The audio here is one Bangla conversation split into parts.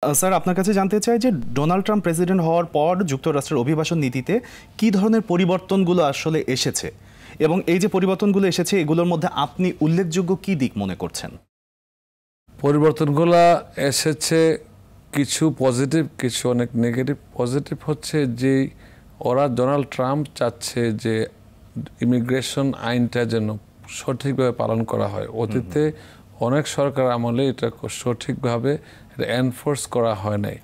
স্যার, আপনার কাছে জানতে চাই যে ডোনাল্ড ট্রাম্প প্রেসিডেন্ট হওয়ার পর যুক্তরাষ্ট্রের অভিবাসন নীতিতে কি ধরনের পরিবর্তনগুলো আসলে এসেছে, এবং এই যে পরিবর্তনগুলো এসেছে এগুলোর মধ্যে আপনি উল্লেখযোগ্য কি দিক মনে করছেন? পরিবর্তনগুলো এসেছে কিছু পজিটিভ, কিছু অনেক নেগেটিভ। পজিটিভ হচ্ছে যে ওরা ডোনাল্ড ট্রাম্প চাচ্ছে যে ইমিগ্রেশন আইনটা যেন সঠিকভাবে পালন করা হয়। অতীতে অনেক সরকার আমলে এটা সঠিকভাবে এনফোর্স করা হয় নাই।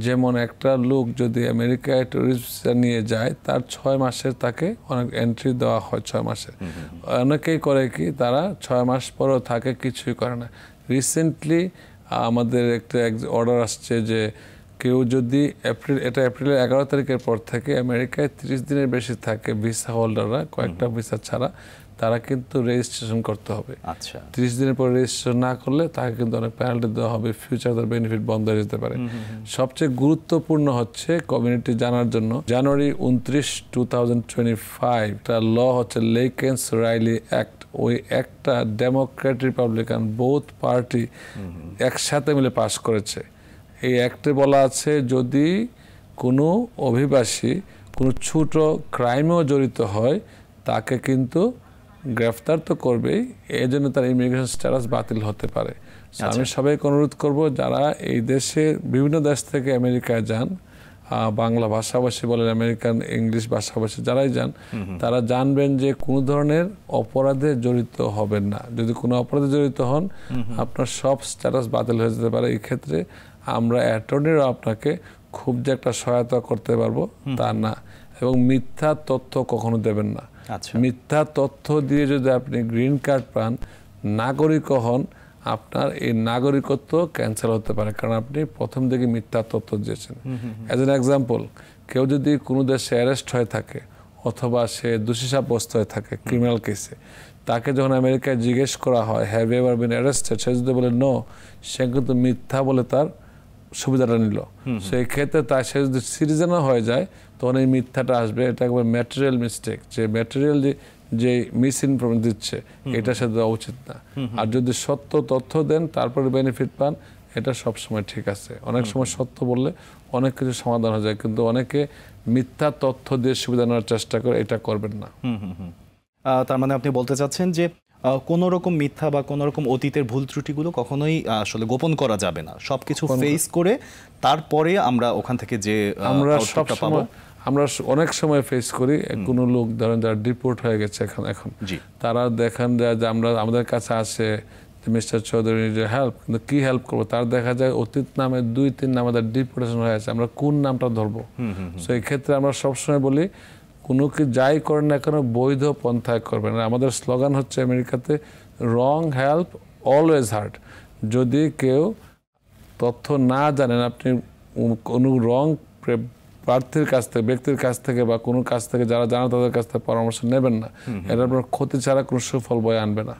যেমন একটা লোক যদি আমেরিকায় ট্যুরিস্ট ভিসা নিয়ে যায় তার 6 মাসের তাকে অনেক এন্ট্রি দেওয়া হয় 6 মাসে। অনেকেই করে কি তারা 6 মাস পরও থাকে, কিছুই করে না। রিসেন্টলি আমাদের একটা অর্ডার আসছে যে কেউ যদি এপ্রিলের 11 তারিখের পর থেকে আমেরিকায় 30 দিনের বেশি থাকে ভিসা হোল্ডাররা, কয়েকটা ভিসা ছাড়া, তারা কিন্তু রেজিস্ট্রেশন করতে হবে। 30 দিনের পর রেজিস্ট্রেশন না করলে তাকে কিন্তু অনেক পেনাল্টি দেওয়া হবে, ফিউচার তার বেনিফিট বন্ধ হয়ে যেতে পারে। সবচেয়ে গুরুত্বপূর্ণ হচ্ছে কমিউনিটি জানার জন্য, জানুয়ারি 29, 2025 একটা ল হচ্ছে লেকেন্স-রাইলি অ্যাক্ট। ওই একটা ডেমোক্র্যাট রিপাবলিকান বোথ পার্টি একসাথে মিলে পাশ করেছে। এই অ্যাক্টে বলা আছে যদি কোনো অভিবাসী কোনো ছোট ক্রাইমেও জড়িত হয় তাকে কিন্তু গ্রেফতার তো করবেই, এই জন্য তার ইমিগ্রেশন স্ট্যাটাস বাতিল হতে পারে। আমি সবাইকে অনুরোধ করব যারা এই দেশে বিভিন্ন দেশ থেকে আমেরিকায় যান, বাংলা ভাষাভাষী বলেন, আমেরিকান ইংলিশ ভাষাভাষী যারাই যান, তারা জানবেন যে কোনো ধরনের অপরাধে জড়িত হবেন না। যদি কোনো অপরাধে জড়িত হন আপনার সব স্ট্যাটাস বাতিল হয়ে যেতে পারে। এই ক্ষেত্রে আমরা অ্যাটর্নিরা আপনাকে খুব যে একটা সহায়তা করতে পারবো তা না, এবং মিথ্যা তথ্য কখনো দেবেন না। মিথ্যা তথ্য দিয়ে যদি আপনি গ্রিন কার্ড পান, নাগরিক হন, আপনার এই নাগরিকত্ব ক্যান্সেল হতে পারে, কারণ আপনি প্রথম থেকে মিথ্যা তথ্য দিয়েছেন। অ্যাজ এন এক্সাম্পল, কেউ যদি কোনো দেশে অ্যারেস্ট হয়ে থাকে অথবা সে দোষী সাব্যস্ত হয়ে থাকে ক্রিমিনাল কেসে, তাকে যখন আমেরিকায় জিজ্ঞেস করা হয় have you ever been arrested, সে যদি বলে নো, সে কিন্তু মিথ্যা বলে তার সুবিধাটা নিল। সেই ক্ষেত্রে তাই সে যদি সিটিজেনও হয়ে যায় তখন এই মিথ্যাটা আসবে। এটা একবার ম্যাটেরিয়াল মিস্টেক, যে ম্যাটেরিয়াল যে মিস ইনফরমেশন দিচ্ছে এটা সে দেওয়া উচিত না। আর যদি সত্য তথ্য দেন তারপরে বেনিফিট পান, এটা সবসময় ঠিক আছে। অনেক সময় সত্য বললে অনেক কিছু সমাধান হয়ে যায়, কিন্তু অনেকে মিথ্যা তথ্য দিয়ে সুবিধা নেওয়ার চেষ্টা করে, এটা করবেন না। তার মানে আপনি বলতে চাচ্ছেন যে কোনো রকম মিথ্যা বা কোনো রকম অতীতের ভুল ত্রুটিগুলো কখনোই আসলে গোপন করা যাবে না, সবকিছু ফেস করে তারপরে আমরা ওখান থেকে যে আমরা অনেক সময় ফেস করি। কোনো লোক ধরেন যারা ডিপোর্ট হয়ে গেছে এখন তারা দেখেন যে আমরা আমাদের কাছে আসে মিস্টার চৌধুরী যে হেল্প, কিন্তু কি হেল্প করবো, তার দেখা যায় অতীত নামে 2-3 নাম আমাদের ডিপোর্টেশন হয়ে আছে, আমরা কোন নামটা ধরবো? সো এই ক্ষেত্রে আমরা সবসময় বলি কোনো কি যাই করেন না কেন বৈধ পন্থায় করবেন। আমাদের স্লোগান হচ্ছে আমেরিকাতে রং হেল্প অলওয়েজ হার্ট। যদি কেউ তথ্য না জানেন, আপনি কোনো রং প্রার্থীর কাছ থেকে, ব্যক্তির কাছ থেকে বা কোনো কাছ থেকে যারা জানা তাদের কাছ থেকে পরামর্শ নেবেন না। এটা আপনার ক্ষতি ছাড়া কোনো সুফল বয়ে আনবে না।